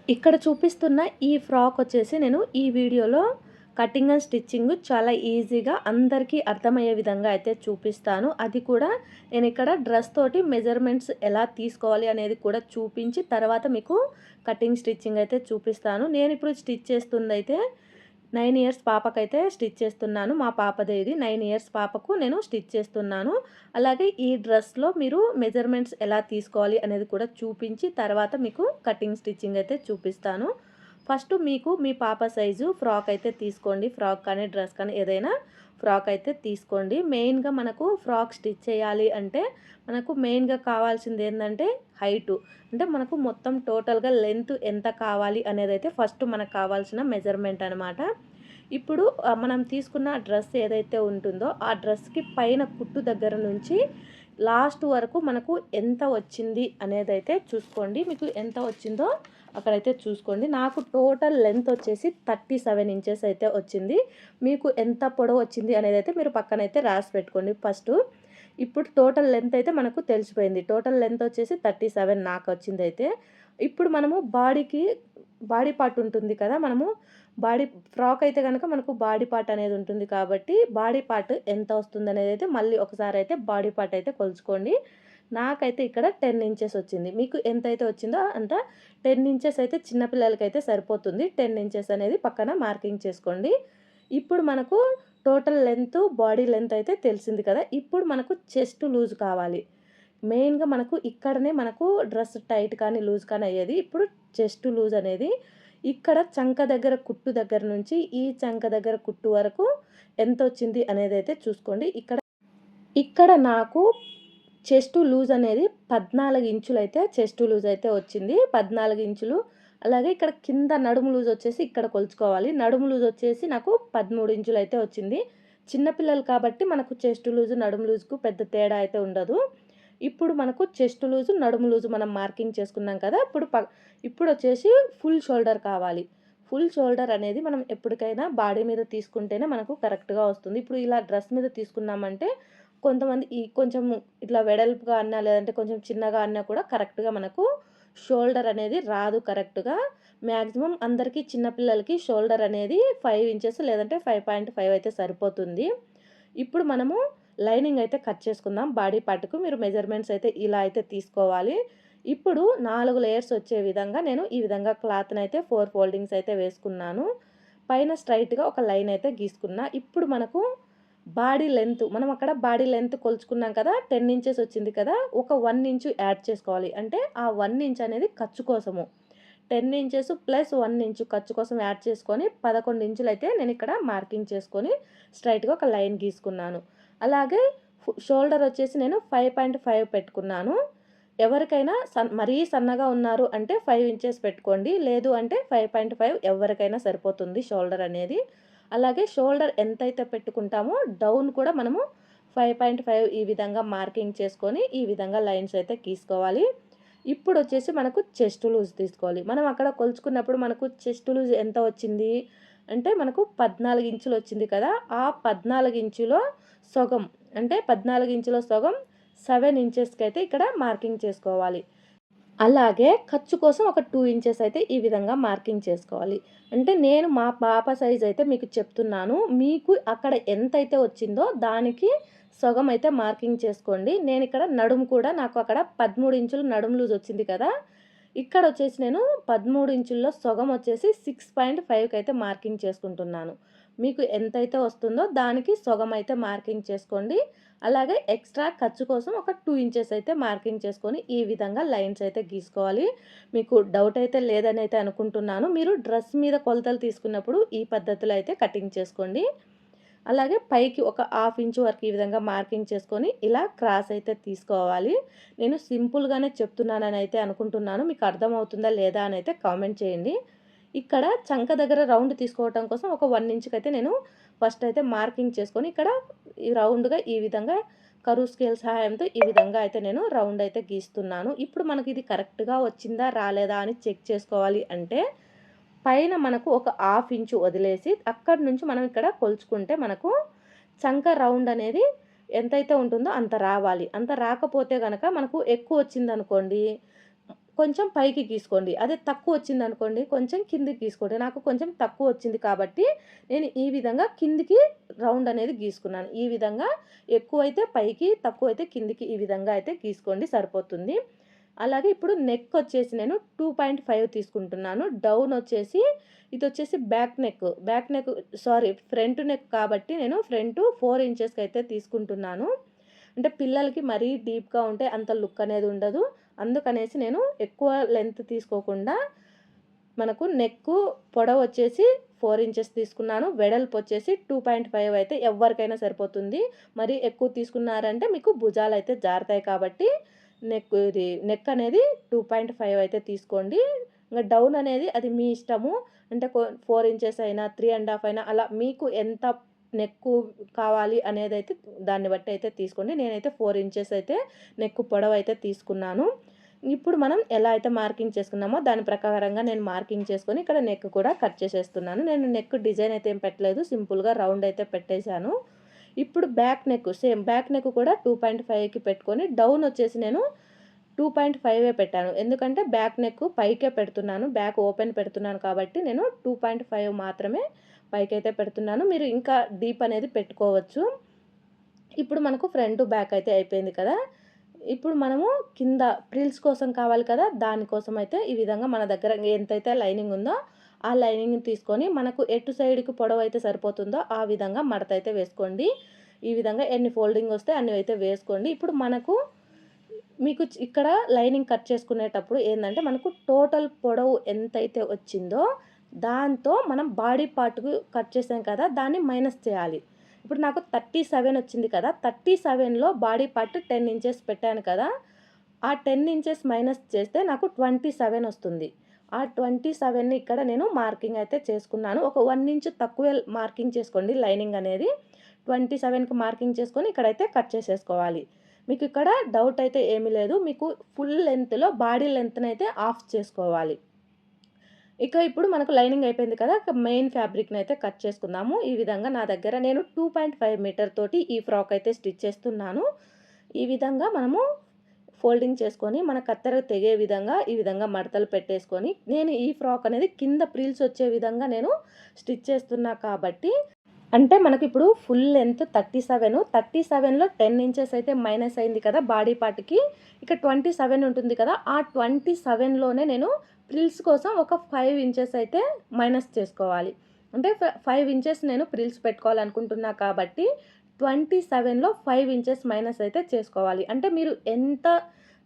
ఇక్కడ చూపిస్తున్న ఈ ఫ్రాక్ వచ్చేసి నేను ఈ వీడియోలో కటింగ్ అండ్ స్టిచ్చింగ్ చాలా ఈజీగా అందరికీ అర్థమయ్యే విధంగా అయితే చూపిస్తాను. అది కూడా నేను ఇక్కడ డ్రెస్ తోటి మెజర్మెంట్స్ ఎలా తీసుకోవాలి అనేది కూడా చూపించి తర్వాత మీకు కటింగ్ స్టిచ్చింగ్ అయితే చూపిస్తాను. నేను ఇప్పుడు స్టిచ్ చేస్తుందైతే 9 ఇయర్స్ పాపకైతే స్టిచ్ చేస్తున్నాను. మా పాపదే ఇది 9 ఇయర్స్ పాపకు నేను స్టిచ్ చేస్తున్నాను. అలాగే ఈ డ్రెస్‌లో మీరు మెజర్మెంట్స్ ఎలా తీసుకోవాలి అనేది కూడా చూపించి తర్వాత మీకు కటింగ్ స్టిచ్చింగ్ అయితే చూపిస్తాను. ఫస్ట్ మీకు మీ పాప సైజు ఫ్రాక్ అయితే తీసుకోండి. ఫ్రాక్ కానీ డ్రెస్ కానీ ఏదైనా ఫ్రాక్ అయితే తీసుకోండి. మెయిన్‌గా మనకు ఫ్రాక్ స్టిచ్ చేయాలి అంటే మనకు మెయిన్‌గా కావాల్సింది ఏందంటే హైటు. అంటే మనకు మొత్తం టోటల్‌గా లెంత్ ఎంత కావాలి అనేదైతే ఫస్ట్ మనకు కావాల్సిన మెజర్మెంట్ అనమాట. ఇప్పుడు మనం తీసుకున్న డ్రెస్ ఏదైతే ఉంటుందో ఆ డ్రెస్‌కి పైన కుట్టు దగ్గర నుంచి లాస్ట్ వరకు మనకు ఎంత వచ్చింది అనేదైతే చూసుకోండి. మీకు ఎంత వచ్చిందో అక్కడైతే చూసుకోండి. నాకు టోటల్ లెంత్ వచ్చేసి 37 ఇంచెస్ అయితే వచ్చింది. మీకు ఎంత పొడవు వచ్చింది అనేదైతే మీరు పక్కనైతే రాసి పెట్టుకోండి ఫస్టు. ఇప్పుడు టోటల్ లెంత్ అయితే మనకు తెలిసిపోయింది. టోటల్ లెంత్ వచ్చేసి 37 నాకు వచ్చిందైతే. ఇప్పుడు మనము బాడీ పార్ట్ ఉంటుంది కదా! మనము ఫ్రాక్ అయితే గనక మనకు బాడీ పార్ట్ అనేది ఉంటుంది కాబట్టి, బాడీ పార్ట్ ఎంత వస్తుందనేదైతే మళ్ళీ ఒకసారి అయితే బాడీ పార్ట్ అయితే కొలుచుకోండి. నాకైతే ఇక్కడ 10 ఇంచెస్ వచ్చింది. మీకు ఎంతైతే వచ్చిందో అంత 10 ఇంచెస్ అయితే చిన్న పిల్లలకైతే సరిపోతుంది. 10 ఇంచెస్ అనేది పక్కన మార్కింగ్ చేసుకోండి. ఇప్పుడు మనకు టోటల్ లెంత్, బాడీ లెంత్ అయితే తెలిసింది కదా! ఇప్పుడు మనకు చెస్ట్ లూజ్ కావాలి. మెయిన్‌గా మనకు ఇక్కడనే మనకు డ్రెస్ టైట్ కానీ, లూజ్ కానీ అయ్యేది. ఇప్పుడు చెస్ట్ లూజ్ అనేది ఇక్కడ చంక దగ్గర కుట్టు దగ్గర నుంచి ఈ చంక దగ్గర కుట్టు వరకు ఎంతొచ్చింది అనేదైతే చూసుకోండి. ఇక్కడ ఇక్కడ నాకు చెస్ట్ లూజ్ అనేది 14 ఇంచులైతే చెస్ట్ లూజ్ అయితే వచ్చింది. 14 ఇంచులు. అలాగే ఇక్కడ కింద నడుము లూజ్ వచ్చేసి ఇక్కడ కొలుచుకోవాలి. నడుము లూజ్ వచ్చేసి నాకు 13 ఇంచులైతే వచ్చింది. చిన్న పిల్లలు కాబట్టి మనకు చెస్ట్ లూజ్, నడుము లూజ్‌కు పెద్ద తేడా అయితే ఉండదు. ఇప్పుడు మనకు చెస్ట్ లూజ్, నడుము లూజ్ మనం మార్కింగ్ చేసుకున్నాం కదా! ఇప్పుడొచ్చేసి ఫుల్ షోల్డర్ కావాలి. ఫుల్ షోల్డర్ అనేది మనం ఎప్పటికైనా బాడీ మీద తీసుకుంటేనే మనకు కరెక్ట్‌గా వస్తుంది. ఇప్పుడు ఇలా డ్రెస్ మీద తీసుకున్నామంటే కొంతమంది కొంచెం ఇట్లా వెడల్పుగా అన్నా, లేదంటే కొంచెం చిన్నగా అన్నా కూడా కరెక్ట్‌గా మనకు షోల్డర్ అనేది రాదు కరెక్ట్‌గా. మాక్సిమం అందరికీ చిన్న పిల్లలకి షోల్డర్ అనేది 5 ఇంచెస్ లేదంటే 5.5 అయితే సరిపోతుంది. ఇప్పుడు మనము లైనింగ్ అయితే కట్ చేసుకుందాం బాడీ పార్ట్‌కు. మీరు మెజర్మెంట్స్ అయితే ఇలా అయితే తీసుకోవాలి. ఇప్పుడు 4 లేయర్స్ వచ్చే విధంగా నేను ఈ విధంగా క్లాత్‌నైతే 4 ఫోల్డింగ్స్ అయితే వేసుకున్నాను. పైన స్ట్రెయిట్‌గా ఒక లైన్ అయితే గీసుకున్నా. ఇప్పుడు మనకు బాడీ లెంత్ మనం అక్కడ బాడీ లెంత్ కొలుచుకున్నాం కదా! 10 ఇంచెస్ వచ్చింది కదా! ఒక 1 ఇంచు యాడ్ చేసుకోవాలి. అంటే ఆ 1 ఇంచ్ అనేది ఖర్చు కోసము. 10 ఇంచెస్ ప్లస్ 1 ఇంచు ఖర్చు కోసం యాడ్ చేసుకొని 11 ఇంచులైతే నేనిక్కడ మార్కింగ్ చేసుకొని స్ట్రెయిట్‌గా ఒక లైన్ గీసుకున్నాను. అలాగే షోల్డర్ వచ్చేసి నేను 5.5 పెట్టుకున్నాను. ఎవరికైనా మరీ సన్నగా ఉన్నారు అంటే 5 ఇంచెస్ పెట్టుకోండి. లేదు అంటే 5.5 ఎవరికైనా సరిపోతుంది షోల్డర్ అనేది. అలాగే షోల్డర్ ఎంతైతే పెట్టుకుంటామో డౌన్ కూడా మనము 5.5 ఈ విధంగా మార్కింగ్ చేసుకొని ఈ విధంగా లైన్స్ అయితే గీసుకోవాలి. ఇప్పుడొచ్చేసి మనకు చెస్ట్ లూజ్ తీసుకోవాలి. మనం అక్కడ కొలుచుకున్నప్పుడు మనకు చెస్ట్ లూజ్ ఎంత వచ్చింది అంటే మనకు 14 ఇంచులు వచ్చింది కదా! ఆ 14 ఇంచులో సగం అంటే 14 ఇంచులో సగం 7 ఇంచెస్‌కైతే ఇక్కడ మార్కింగ్ చేసుకోవాలి. అలాగే ఖర్చు కోసం ఒక 2 ఇంచెస్ అయితే ఈ విధంగా మార్కింగ్ చేసుకోవాలి. అంటే నేను మా పాప సైజ్ అయితే మీకు చెప్తున్నాను. మీకు అక్కడ ఎంతైతే వచ్చిందో దానికి సగం అయితే మార్కింగ్ చేసుకోండి. నేనిక్కడ నడుము కూడా నాకు అక్కడ 13 ఇంచులు నడుము లూజ్ వచ్చింది కదా! ఇక్కడొచ్చేసి నేను 13 ఇంచుల్లో సగం వచ్చేసి 6.5కి అయితే మార్కింగ్ చేసుకుంటున్నాను. మీకు ఎంతైతే వస్తుందో దానికి సగం అయితే మార్కింగ్ చేసుకోండి. అలాగే ఎక్స్ట్రా ఖర్చు కోసం ఒక 2 ఇంచెస్ అయితే మార్కింగ్ చేసుకొని ఈ విధంగా లైన్స్ అయితే గీసుకోవాలి. మీకు డౌట్ అయితే లేదని అయితే అనుకుంటున్నాను. మీరు డ్రెస్ మీద కొలతలు తీసుకున్నప్పుడు ఈ పద్ధతిలో అయితే కటింగ్ చేసుకోండి. అలాగే పైకి ఒక హాఫ్ ఇంచ్ వరకు ఈ విధంగా మార్కింగ్ చేసుకొని ఇలా క్రాస్ అయితే తీసుకోవాలి. నేను సింపుల్‌గానే చెప్తున్నానని అయితే అనుకుంటున్నాను. మీకు అర్థమవుతుందా లేదా అని అయితే కామెంట్ చేయండి. ఇక్కడ చంక దగ్గర రౌండ్ తీసుకోవటం కోసం ఒక 1 ఇంచ్‌కైతే నేను ఫస్ట్ అయితే మార్కింగ్ చేసుకొని ఇక్కడ ఈ రౌండ్‌గా ఈ విధంగా కర్వ్ స్కేల్ సహాయంతో ఈ విధంగా అయితే నేను రౌండ్ అయితే గీస్తున్నాను. ఇప్పుడు మనకి ఇది కరెక్ట్‌గా వచ్చిందా రాలేదా అని చెక్ చేసుకోవాలి అంటే పైన మనకు ఒక హాఫ్ ఇంచు వదిలేసి అక్కడి నుంచి మనం ఇక్కడ కొలుచుకుంటే మనకు చంక రౌండ్ అనేది ఎంతైతే ఉంటుందో అంత రావాలి. అంత రాకపోతే గనక మనకు ఎక్కువ వచ్చిందనుకోండి కొంచెం పైకి గీసుకోండి. అదే తక్కువ వచ్చిందనుకోండి కొంచెం కిందికి గీసుకోండి. నాకు కొంచెం తక్కువ వచ్చింది కాబట్టి నేను ఈ విధంగా కిందికి రౌండ్ అనేది గీసుకున్నాను. ఈ విధంగా ఎక్కువైతే పైకి, తక్కువైతే కిందికి ఈ విధంగా అయితే గీసుకోండి సరిపోతుంది. అలాగే ఇప్పుడు నెక్ వచ్చేసి నేను 2.5 తీసుకుంటున్నాను. డౌన్ వచ్చేసి ఇదొచ్చేసి ఫ్రంట్ నెక్ కాబట్టి నేను ఫ్రంట్ 4 ఇంచెస్‌కి అయితే తీసుకుంటున్నాను. అంటే పిల్లలకి మరీ డీప్‌గా ఉంటే అంత లుక్ అనేది ఉండదు. అందుకనేసి నేను ఎక్కువ లెంత్ తీసుకోకుండా మనకు నెక్కు పొడవు వచ్చేసి 4 ఇంచెస్ తీసుకున్నాను. వెడల్పు వచ్చేసి 2.5 అయితే ఎవరికైనా సరిపోతుంది. మరి ఎక్కువ తీసుకున్నారంటే మీకు భుజాలు అయితే జారుతాయి కాబట్టి నెక్ అనేది 2.5 అయితే తీసుకోండి. ఇంక డౌన్ అనేది అది మీ ఇష్టము. అంటే 4 ఇంచెస్ అయినా 3.5 అయినా అలా మీకు ఎంత నెక్కు కావాలి అనేదైతే దాన్ని బట్టి అయితే తీసుకోండి. నేనైతే 4 ఇంచెస్ అయితే నెక్కు పొడవు అయితే తీసుకున్నాను. ఇప్పుడు మనం ఎలా అయితే మార్కింగ్ చేసుకున్నామో దాని ప్రకారంగా నేను మార్కింగ్ చేసుకొని ఇక్కడ నెక్ కూడా కట్ చేసేస్తున్నాను. నేను నెక్ డిజైన్ అయితే ఏం పెట్టలేదు. సింపుల్‌గా రౌండ్ అయితే పెట్టేశాను. ఇప్పుడు బ్యాక్ నెక్ కూడా 2.5కి పెట్టుకొని డౌన్ వచ్చేసి నేను 2.5 పెట్టాను. ఎందుకంటే బ్యాక్ నెక్ పైకే పెడుతున్నాను. బ్యాక్ ఓపెన్ పెడుతున్నాను కాబట్టి నేను 2.5 మాత్రమే పైకైతే పెడుతున్నాను. మీరు ఇంకా డీప్ అనేది పెట్టుకోవచ్చు. ఇప్పుడు మనకు ఫ్రంట్ బ్యాక్ అయితే అయిపోయింది కదా! ఇప్పుడు మనము కింద ప్రిల్స్ కోసం కావాలి కదా! దానికోసం అయితే ఈ విధంగా మన దగ్గర ఎంతైతే లైనింగ్ ఉందో ఆ లైనింగ్‌ని తీసుకొని మనకు ఎటు సైడ్‌కి పొడవు అయితే సరిపోతుందో ఆ విధంగా మడత అయితే వేసుకోండి. ఈ విధంగా ఎన్ని ఫోల్డింగ్ వస్తే అన్ని అయితే వేసుకోండి. ఇప్పుడు మీకు ఇక్కడ లైనింగ్ కట్ చేసుకునేటప్పుడు ఏందంటే మనకు టోటల్ పొడవు ఎంతైతే వచ్చిందో దాంతో మనం బాడీ పార్ట్‌కు కట్ చేసాం కదా! దాన్ని మైనస్ చేయాలి. ఇప్పుడు నాకు 37 వచ్చింది కదా! 37లో బాడీ పార్ట్ 10 ఇంచెస్ పెట్టాను కదా! ఆ 10 ఇంచెస్ మైనస్ చేస్తే నాకు 27 వస్తుంది. ఆ 27ని ఇక్కడ నేను మార్కింగ్ అయితే చేసుకున్నాను. ఒక 1 ఇంచ్ తక్కువే మార్కింగ్ చేసుకోండి లైనింగ్ అనేది. 27కి మార్కింగ్ చేసుకొని ఇక్కడైతే కట్ చేసేసుకోవాలి. మీకు ఇక్కడ డౌట్ అయితే ఏమీ లేదు. మీకు ఫుల్ లెంగ్త్‌లో బాడీ లెంగ్త్‌నైతే ఆఫ్ చేసుకోవాలి. ఇప్పుడు మనకు లైనింగ్ అయిపోయింది కదా! మెయిన్ ఫ్యాబ్రిక్‌ని అయితే కట్ చేసుకుందాము. ఈ విధంగా నా దగ్గర నేను 2.5 మీటర్ తోటి ఈ ఫ్రాక్ అయితే స్టిచ్ చేస్తున్నాను. ఈ విధంగా మనము ఫోల్డింగ్ చేసుకొని మన కత్తెర తెగే విధంగా ఈ విధంగా మడతలు పెట్టేసుకొని నేను ఈ ఫ్రాక్ అనేది కింద ప్రిల్స్ వచ్చే విధంగా నేను స్టిచ్ చేస్తున్నా కాబట్టి అంటే మనకిప్పుడు ఫుల్ లెంత్ 37లో 10 ఇంచెస్ అయితే మైనస్ అయింది కదా బాడీ పార్ట్‌కి. ఇక 27 ఉంటుంది కదా! ఆ 27లోనే నేను ప్రిల్స్ కోసం ఒక 5 ఇంచెస్ అయితే మైనస్ చేసుకోవాలి. అంటే 5 ఇంచెస్ నేను ప్రిల్స్ పెట్టుకోవాలనుకుంటున్నా కాబట్టి 27లో 5 ఇంచెస్ మైనస్ అయితే చేసుకోవాలి. అంటే మీరు ఎంత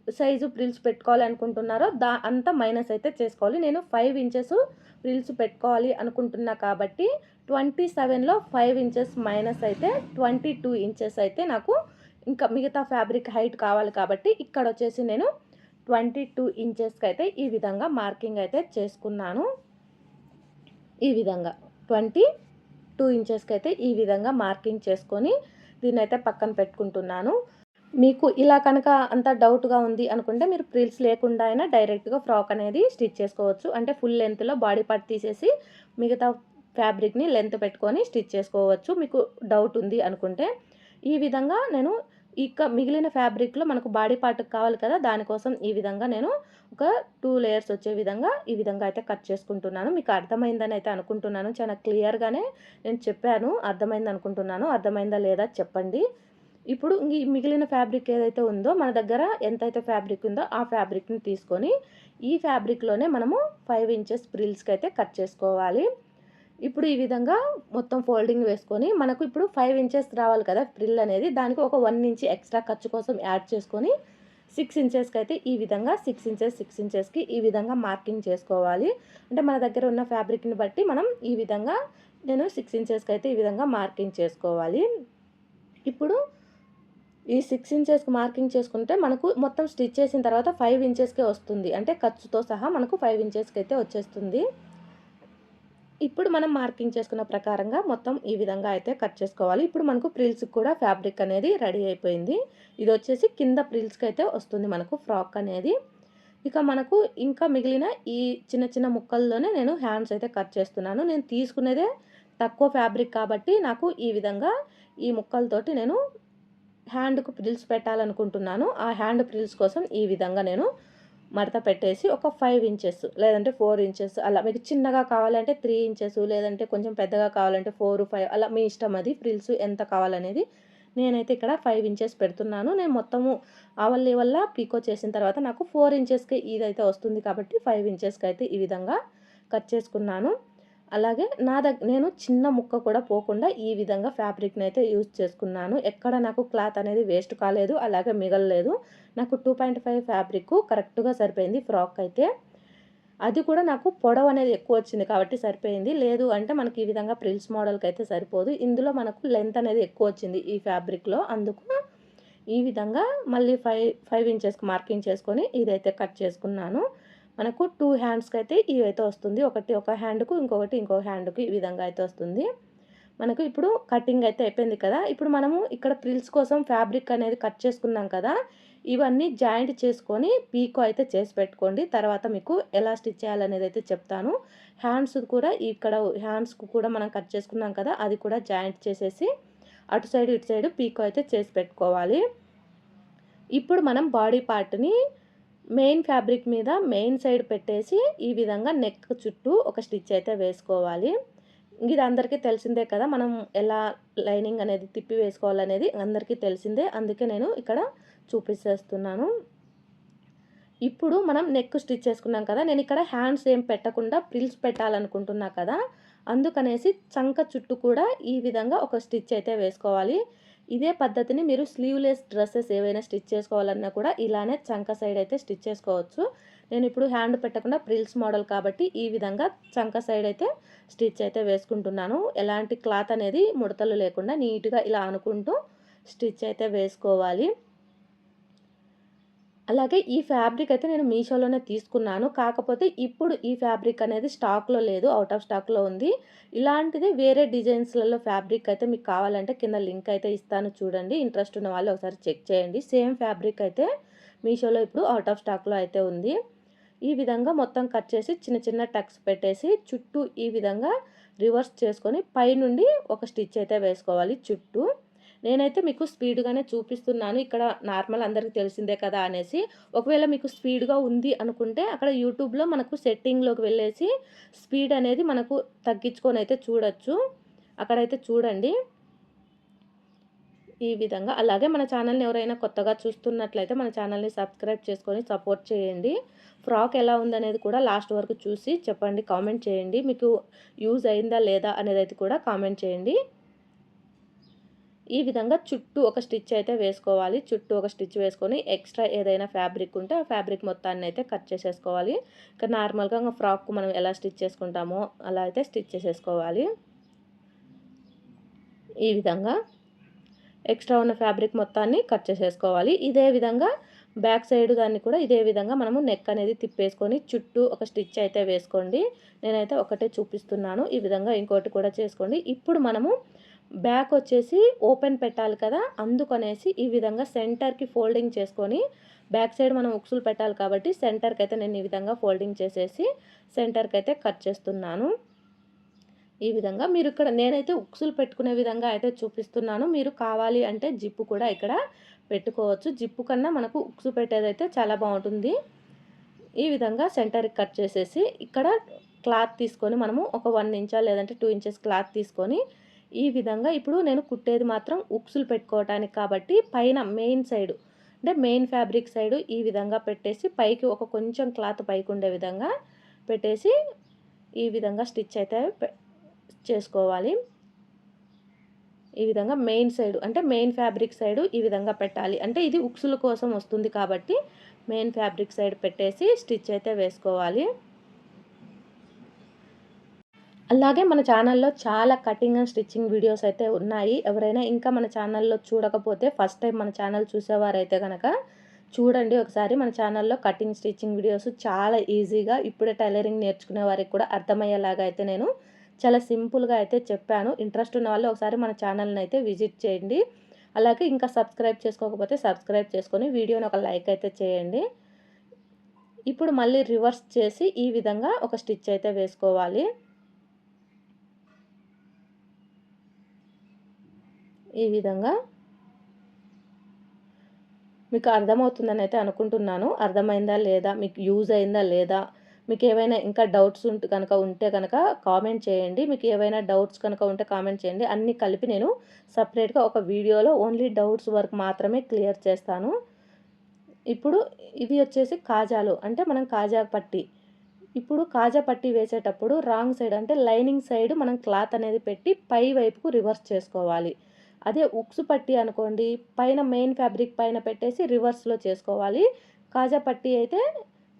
సైజు ప్రిల్స్ పెట్టుకోవాలనుకుంటున్నారో అంత మైనస్ అయితే చేసుకోవాలి. నేను 5 ఇంచెస్ ప్రిల్స్ పెట్టుకోవాలి అనుకుంటున్నా కాబట్టి 27లో 5 ఇంచెస్ మైనస్ అయితే 22 ఇంచెస్ అయితే నాకు ఇంకా మిగతా ఫ్యాబ్రిక్ హైట్ కావాలి కాబట్టి ఇక్కడ వచ్చేసి నేను 22 ఇంచెస్కి అయితే ఈ విధంగా మార్కింగ్ అయితే చేసుకున్నాను. ఈ విధంగా 22 ఇంచెస్కి అయితే ఈ విధంగా మార్కింగ్ చేసుకొని దీన్నైతే పక్కన పెట్టుకుంటున్నాను. మీకు ఇలా కనుక అంత డౌట్‌గా ఉంది అనుకుంటే మీరు ప్రిల్స్ లేకుండా అయినా డైరెక్ట్‌గా ఫ్రాక్ అనేది స్టిచ్ చేసుకోవచ్చు. అంటే ఫుల్ లెంగ్త్‌లో బాడీ పార్ట్ తీసేసి మిగతా ఫ్యాబ్రిక్‌ని లెంత్ పెట్టుకొని స్టిచ్ చేసుకోవచ్చు. మీకు డౌట్ ఉంది అనుకుంటే. ఈ విధంగా నేను మిగిలిన ఫ్యాబ్రిక్‌లో మనకు బాడీ పార్ట్‌కి కావాలి కదా! దానికోసం ఈ విధంగా నేను ఒక 2 లేయర్స్ వచ్చే విధంగా ఈ విధంగా అయితే కట్ చేసుకుంటున్నాను. మీకు అర్థమైందని అయితే అనుకుంటున్నాను. చాలా క్లియర్‌గానే నేను చెప్పాను. అర్థమైంది అనుకుంటున్నాను. అర్థమైందా లేదా చెప్పండి. ఇప్పుడు ఈ మిగిలిన ఫ్యాబ్రిక్ ఏదైతే ఉందో మన దగ్గర ఎంతైతే ఫ్యాబ్రిక్ ఉందో ఆ ఫ్యాబ్రిక్‌ని తీసుకొని ఈ ఫ్యాబ్రిక్‌లోనే మనము 5 ఇంచెస్ ప్రిల్స్‌కి అయితే కట్ చేసుకోవాలి. ఇప్పుడు ఈ విధంగా మొత్తం ఫోల్డింగ్ వేసుకొని మనకు ఇప్పుడు 5 ఇంచెస్ రావాలి కదా ఫ్రిల్ అనేది. దానికి ఒక 1 ఇంచ్ ఎక్స్ట్రా ఖర్చు కోసం యాడ్ చేసుకొని 6 ఇంచెస్కి అయితే ఈ విధంగా 6 ఇంచెస్కి ఈ విధంగా మార్కింగ్ చేసుకోవాలి. అంటే మన దగ్గర ఉన్న ఫ్యాబ్రిక్‌ని బట్టి మనం ఈ విధంగా నేను 6 ఇంచెస్కి అయితే ఈ విధంగా మార్కింగ్ చేసుకోవాలి. ఇప్పుడు ఈ 6 ఇంచెస్కి మార్కింగ్ చేసుకుంటే మనకు మొత్తం స్టిచ్ చేసిన తర్వాత 5 ఇంచెస్కే వస్తుంది. అంటే ఖర్చుతో సహా మనకు 5 ఇంచెస్కి అయితే వచ్చేస్తుంది. ఇప్పుడు మనం మార్కింగ్ చేసుకున్న ప్రకారంగా మొత్తం ఈ విధంగా అయితే కట్ చేసుకోవాలి. ఇప్పుడు మనకు ప్రిల్స్‌కి కూడా ఫ్యాబ్రిక్ అనేది రెడీ అయిపోయింది. ఇది వచ్చేసి కింద ప్రిల్స్‌కి అయితే వస్తుంది మనకు ఫ్రాక్ అనేది. ఇక మనకు ఇంకా మిగిలిన ఈ చిన్న చిన్న ముక్కల్లోనే నేను హ్యాండ్స్ అయితే కట్ చేస్తున్నాను. నేను తీసుకునేదే తక్కువ ఫ్యాబ్రిక్ కాబట్టి నాకు ఈ విధంగా ఈ ముక్కలతోటి నేను హ్యాండ్‌కు ప్రిల్స్ పెట్టాలనుకుంటున్నాను. ఆ హ్యాండ్ ప్రిల్స్ కోసం ఈ విధంగా నేను మడత పెట్టేసి ఒక 5 ఇంచెస్ లేదంటే 4 ఇంచెస్ అలా మీకు చిన్నగా కావాలంటే 3 ఇంచెస్ లేదంటే కొంచెం పెద్దగా కావాలంటే 4, 5 అలా మీ ఇష్టం అది ఫ్రిల్స్ ఎంత కావాలనేది. నేనైతే ఇక్కడ 5 ఇంచెస్ పెడుతున్నాను. నేను మొత్తము ఆవలి వల్ల పీకో చేసిన తర్వాత నాకు 4 ఇంచెస్‌కి ఇదైతే వస్తుంది కాబట్టి 5 ఇంచెస్‌కి అయితే ఈ విధంగా కట్ చేసుకున్నాను. అలాగే నేను చిన్న ముక్క కూడా పోకుండా ఈ విధంగా ఫ్యాబ్రిక్‌ని అయితే యూజ్ చేసుకున్నాను. ఎక్కడ నాకు క్లాత్ అనేది వేస్ట్ కాలేదు. అలాగే మిగలలేదు. నాకు 2.5 ఫ్యాబ్రిక్ కరెక్ట్‌గా సరిపోయింది ఫ్రాక్ అయితే. అది కూడా నాకు పొడవు అనేది ఎక్కువ వచ్చింది కాబట్టి సరిపోయింది. లేదు అంటే మనకి ఈ విధంగా ప్రిల్స్ మోడల్‌కి అయితే సరిపోదు. ఇందులో మనకు లెంత్ అనేది ఎక్కువ వచ్చింది ఈ ఫ్యాబ్రిక్‌లో. అందుకు ఈ విధంగా మళ్ళీ 5 ఇంచెస్‌కి మార్కింగ్ చేసుకొని ఇదైతే కట్ చేసుకున్నాను. మనకు 2 హ్యాండ్స్‌కి అయితే ఇవైతే వస్తుంది. ఒకటి ఒక హ్యాండ్‌కు, ఇంకొకటి ఇంకో హ్యాండ్‌కి ఈ విధంగా అయితే వస్తుంది. మనకు ఇప్పుడు కటింగ్ అయితే అయిపోయింది కదా! ఇప్పుడు మనము ఇక్కడ ప్రిల్స్ కోసం ఫ్యాబ్రిక్ అనేది కట్ చేసుకున్నాం కదా! ఇవన్నీ జాయింట్ చేసుకొని పీకో అయితే చేసి పెట్టుకోండి. తర్వాత మీకు ఎలా స్టిచ్ చేయాలనేది అయితే చెప్తాను. హ్యాండ్స్ కూడా ఇక్కడ హ్యాండ్స్‌కు కూడా మనం కట్ చేసుకున్నాం కదా! అది కూడా జాయింట్ చేసేసి అటు సైడ్, ఇటు సైడ్ పీకో అయితే చేసి పెట్టుకోవాలి. ఇప్పుడు మనం బాడీ పార్ట్‌ని మెయిన్ ఫ్యాబ్రిక్ మీద మెయిన్ సైడ్ పెట్టేసి ఈ విధంగా నెక్ చుట్టూ ఒక స్టిచ్ అయితే వేసుకోవాలి. ఇది అందరికీ తెలిసిందే కదా! మనం ఎలా లైనింగ్ అనేది తిప్పి వేసుకోవాలనేది అందరికీ తెలిసిందే. అందుకే నేను ఇక్కడ చూపిచేస్తున్నాను. ఇప్పుడు మనం నెక్ స్టిచ్ చేసుకున్నాం కదా! నేనిక్కడ హ్యాండ్స్ ఏం పెట్టకుండా ప్రిల్స్ పెట్టాలనుకుంటున్నా కదా! అందుకనేసి చంక చుట్టూ కూడా ఈ విధంగా ఒక స్టిచ్ అయితే వేసుకోవాలి. ఇదే పద్ధతిని మీరు స్లీవ్‌లెస్ డ్రెసెస్ ఏవైనా స్టిచ్ చేసుకోవాలన్నా కూడా ఇలానే చంక సైడ్ అయితే స్టిచ్ చేసుకోవచ్చు. నేనిప్పుడు హ్యాండ్ పెట్టకుండా ప్రిల్స్ మోడల్ కాబట్టి ఈ విధంగా చంక సైడ్ అయితే స్టిచ్ అయితే వేసుకుంటున్నాను. ఎలాంటి క్లాత్ అనేది ముడతలు లేకుండా నీట్‌గా ఇలా అనుకుంటూ స్టిచ్ అయితే వేసుకోవాలి. అలాగే ఈ ఫ్యాబ్రిక్ అయితే నేను మీషోలోనే తీసుకున్నాను. కాకపోతే ఇప్పుడు ఈ ఫ్యాబ్రిక్ అనేది స్టాక్‌లో లేదు. ఔట్ ఆఫ్ స్టాక్‌లో ఉంది. ఇలాంటిదే వేరే డిజైన్స్‌లలో ఫ్యాబ్రిక్ అయితే మీకు కావాలంటే కింద లింక్ అయితే ఇస్తాను చూడండి. ఇంట్రెస్ట్ ఉన్న వాళ్ళు ఒకసారి చెక్ చేయండి. సేమ్ ఫ్యాబ్రిక్ అయితే మీషోలో ఇప్పుడు ఔట్ ఆఫ్ స్టాక్‌లో అయితే ఉంది. ఈ విధంగా మొత్తం కట్ చేసి చిన్న చిన్న టక్స్ పెట్టేసి చుట్టూ ఈ విధంగా రివర్స్ చేసుకొని పైనుండి ఒక స్టిచ్ అయితే వేసుకోవాలి చుట్టూ. నేనైతే మీకు స్పీడ్‌గానే చూపిస్తున్నాను. ఇక్కడ నార్మల్ అందరికి తెలిసిందే కదా అనేసి. ఒకవేళ మీకు స్పీడ్‌గా ఉంది అనుకుంటే అక్కడ యూట్యూబ్‌లో మనకు సెట్టింగ్‌లోకి వెళ్ళేసి స్పీడ్ అనేది మనకు తగ్గించుకొనైతే చూడొచ్చు. అక్కడైతే చూడండి. ఈ విధంగా. అలాగే మన ఛానల్‌ని ఎవరైనా కొత్తగా చూస్తున్నట్లయితే మన ఛానల్‌ని సబ్స్క్రైబ్ చేసుకొని సపోర్ట్ చేయండి. ఫ్రాక్ ఎలా ఉందనేది కూడా లాస్ట్ వరకు చూసి చెప్పండి. కామెంట్ చేయండి. మీకు యూజ్ అయిందా లేదా అనేదైతే కూడా కామెంట్ చేయండి. ఈ విధంగా చుట్టూ ఒక స్టిచ్ అయితే వేసుకోవాలి. చుట్టూ ఒక స్టిచ్ వేసుకొని ఎక్స్ట్రా ఏదైనా ఫ్యాబ్రిక్ ఉంటే ఆ ఫ్యాబ్రిక్ మొత్తాన్ని అయితే కట్ చేసేసుకోవాలి. ఇక నార్మల్‌గా ఫ్రాక్‌కు మనం ఎలా స్టిచ్ చేసుకుంటామో అలా అయితే స్టిచ్ చేసేసుకోవాలి. ఈ విధంగా ఎక్స్ట్రా ఉన్న ఫ్యాబ్రిక్ మొత్తాన్ని కట్ చేసేసుకోవాలి. ఇదే విధంగా బ్యాక్ సైడ్ దాన్ని కూడా ఇదే విధంగా మనము నెక్ అనేది తిప్పేసుకొని చుట్టూ ఒక స్టిచ్ అయితే వేసుకోండి. నేనైతే ఒకటే చూపిస్తున్నాను. ఈ విధంగా ఇంకోటి కూడా చేసుకోండి. ఇప్పుడు మనము బ్యాక్ వచ్చేసి ఓపెన్ పెట్టాలి కదా! అందుకనేసి ఈ విధంగా సెంటర్‌కి ఫోల్డింగ్ చేసుకొని బ్యాక్ సైడ్ మనం ఉక్సులు పెట్టాలి కాబట్టి సెంటర్‌కి అయితే నేను ఈ విధంగా ఫోల్డింగ్ చేసేసి సెంటర్‌కి అయితే కట్ చేస్తున్నాను. ఈ విధంగా మీరు ఇక్కడ నేనైతే ఉక్సులు పెట్టుకునే విధంగా అయితే చూపిస్తున్నాను. మీరు కావాలి అంటే జిప్పు కూడా ఇక్కడ పెట్టుకోవచ్చు. జిప్పు కన్నా మనకు ఉక్సు పెట్టేదైతే చాలా బాగుంటుంది. ఈ విధంగా సెంటర్‌కి కట్ చేసేసి ఇక్కడ క్లాత్ తీసుకొని మనము ఒక 1 ఇంచా లేదంటే 2 ఇంచెస్ క్లాత్ తీసుకొని ఈ విధంగా ఇప్పుడు నేను కుట్టేది మాత్రం ఉక్సులు పెట్టుకోవటానికి కాబట్టి పైన మెయిన్ సైడు అంటే మెయిన్ ఫ్యాబ్రిక్ సైడు ఈ విధంగా పెట్టేసి పైకి ఒక కొంచెం క్లాత్ పైకి ఉండే విధంగా పెట్టేసి ఈ విధంగా స్టిచ్ అయితే చేసుకోవాలి. ఈ విధంగా మెయిన్ సైడ్ అంటే మెయిన్ ఫ్యాబ్రిక్ సైడ్ ఈ విధంగా పెట్టాలి. అంటే ఇది ఉక్సుల కోసం వస్తుంది కాబట్టి మెయిన్ ఫ్యాబ్రిక్ సైడ్ పెట్టేసి స్టిచ్ అయితే వేసుకోవాలి. అలాగే మన ఛానల్లో చాలా కటింగ్ అండ్ స్టిచ్చింగ్ వీడియోస్ అయితే ఉన్నాయి. ఎవరైనా ఇంకా మన ఛానల్లో చూడకపోతే ఫస్ట్ టైం మన ఛానల్ చూసేవారైతే గనక చూడండి ఒకసారి. మన ఛానల్లో కటింగ్ స్టిచ్చింగ్ వీడియోస్ చాలా ఈజీగా ఇప్పుడే టైలరింగ్ నేర్చుకునే వారికి కూడా అర్థమయ్యేలాగా అయితే నేను చాలా సింపుల్గా అయితే చెప్పాను. ఇంట్రెస్ట్ ఉన్న వాళ్ళు ఒకసారి మన ఛానల్ని అయితే విజిట్ చేయండి. అలాగే ఇంకా సబ్స్క్రైబ్ చేసుకోకపోతే సబ్స్క్రైబ్ చేసుకొని వీడియోని ఒక లైక్ అయితే చేయండి. ఇప్పుడు మళ్ళీ రివర్స్ చేసి ఈ విధంగా ఒక స్టిచ్ అయితే వేసుకోవాలి. ఈ విధంగా మీకు అర్థమవుతుందని అయితే అనుకుంటున్నాను. అర్థమైందా లేదా? మీకు యూజ్ అయిందా లేదా? మీకు ఏవైనా ఇంకా డౌట్స్ ఉంటే గనక కామెంట్ చేయండి. మీకు ఏవైనా డౌట్స్ కనుక ఉంటే కామెంట్ చేయండి. అన్నీ కలిపి నేను సెపరేట్‌గా ఒక వీడియోలో ఓన్లీ డౌట్స్ వరకు మాత్రమే క్లియర్ చేస్తాను. ఇప్పుడు ఇవి వచ్చేసి కాజాలు. అంటే మనం కాజా పట్టీ. ఇప్పుడు కాజా పట్టీ వేసేటప్పుడు రాంగ్ సైడ్ అంటే లైనింగ్ సైడ్ మనం క్లాత్ అనేది పెట్టి పై వైపుకు రివర్స్ చేసుకోవాలి. అదే ఉక్సు పట్టీ అనుకోండి, పైన మెయిన్ ఫ్యాబ్రిక్ పైన పెట్టేసి రివర్స్‌లో చేసుకోవాలి. కాజా పట్టీ అయితే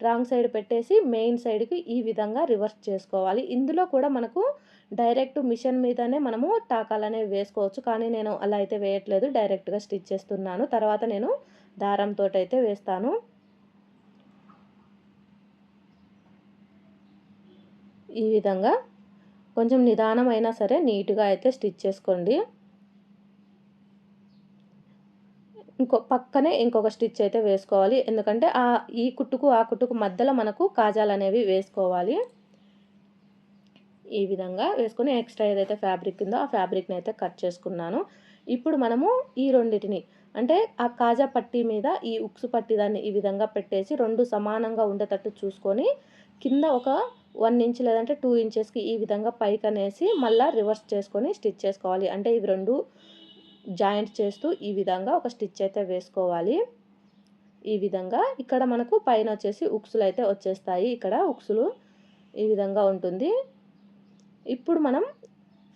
రాంగ్ సైడ్ పెట్టేసి మెయిన్ సైడ్‌కి ఈ విధంగా రివర్స్ చేసుకోవాలి. ఇందులో కూడా మనకు డైరెక్ట్ మిషన్ మీదనే మనము టాకాలనేవి వేసుకోవచ్చు. కానీ నేను అలా అయితే వేయట్లేదు. డైరెక్ట్‌గా స్టిచ్ చేస్తున్నాను. తర్వాత నేను దారంతోటైతే వేస్తాను. ఈ విధంగా కొంచెం నిదానమైనా సరే నీట్‌గా అయితే స్టిచ్ చేసుకోండి. పక్కనే ఇంకొక స్టిచ్ అయితే వేసుకోవాలి. ఎందుకంటే ఈ కుట్టుకు, ఆ కుట్టుకు మధ్యలో మనకు కాజాలనేవి వేసుకోవాలి. ఈ విధంగా వేసుకొని ఎక్స్ట్రా ఏదైతే ఫ్యాబ్రిక్ ఉందో ఆ ఫ్యాబ్రిక్‌ని అయితే కట్ చేసుకున్నాను. ఇప్పుడు మనము ఈ రెండిటిని అంటే ఆ కాజా పట్టీ మీద ఈ ఉక్సు పట్టీ దాన్ని ఈ విధంగా పెట్టేసి 2 సమానంగా ఉండేటట్టు చూసుకొని కింద ఒక 1 ఇంచ్ లేదంటే 2 ఇంచెస్‌కి ఈ విధంగా పైకనేసి మళ్ళా రివర్స్ చేసుకొని స్టిచ్ చేసుకోవాలి. అంటే ఇవి 2 జాయింట్ చేస్తూ ఈ విధంగా ఒక స్టిచ్ అయితే వేసుకోవాలి. ఈ విధంగా ఇక్కడ మనకు పైన వచ్చేసి ఉక్సులు అయితే వచ్చేస్తాయి. ఇక్కడ ఉక్సులు ఈ విధంగా ఉంటుంది. ఇప్పుడు మనం